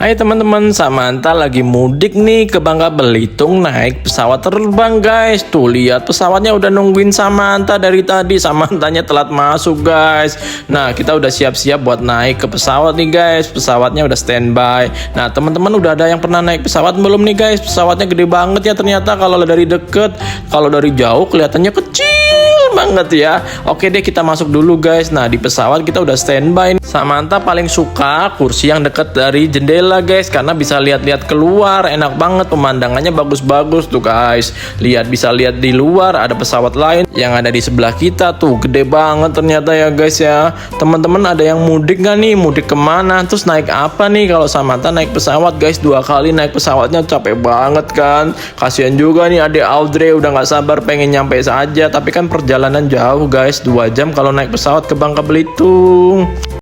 Hai teman-teman, Samantha lagi mudik nih ke Bangka Belitung naik pesawat terbang guys. Tuh lihat pesawatnya udah nungguin Samantha dari tadi. Samanthanya telat masuk guys. Nah kita udah siap-siap buat naik ke pesawat nih guys. Pesawatnya udah standby. Nah teman-teman udah ada yang pernah naik pesawat belum nih guys? Pesawatnya gede banget ya ternyata kalau dari deket. Kalau dari jauh kelihatannya kecil banget ya. Oke deh kita masuk dulu guys. Nah di pesawat kita udah standby. Samantha paling suka kursi yang deket dari jendela guys, karena bisa lihat-lihat keluar, enak banget, pemandangannya bagus-bagus tuh guys. Bisa lihat di luar ada pesawat lain yang ada di sebelah kita tuh, gede banget ternyata ya guys ya. Teman-teman ada yang mudik gak nih? Mudik kemana? Terus naik apa nih? Kalau Samantha naik pesawat guys, 2 kali naik pesawatnya capek banget kan. Kasihan juga nih adik Audrey, udah gak sabar pengen nyampe saja, tapi kan perjalanan jauh guys, 2 jam kalau naik pesawat ke Bangka Belitung.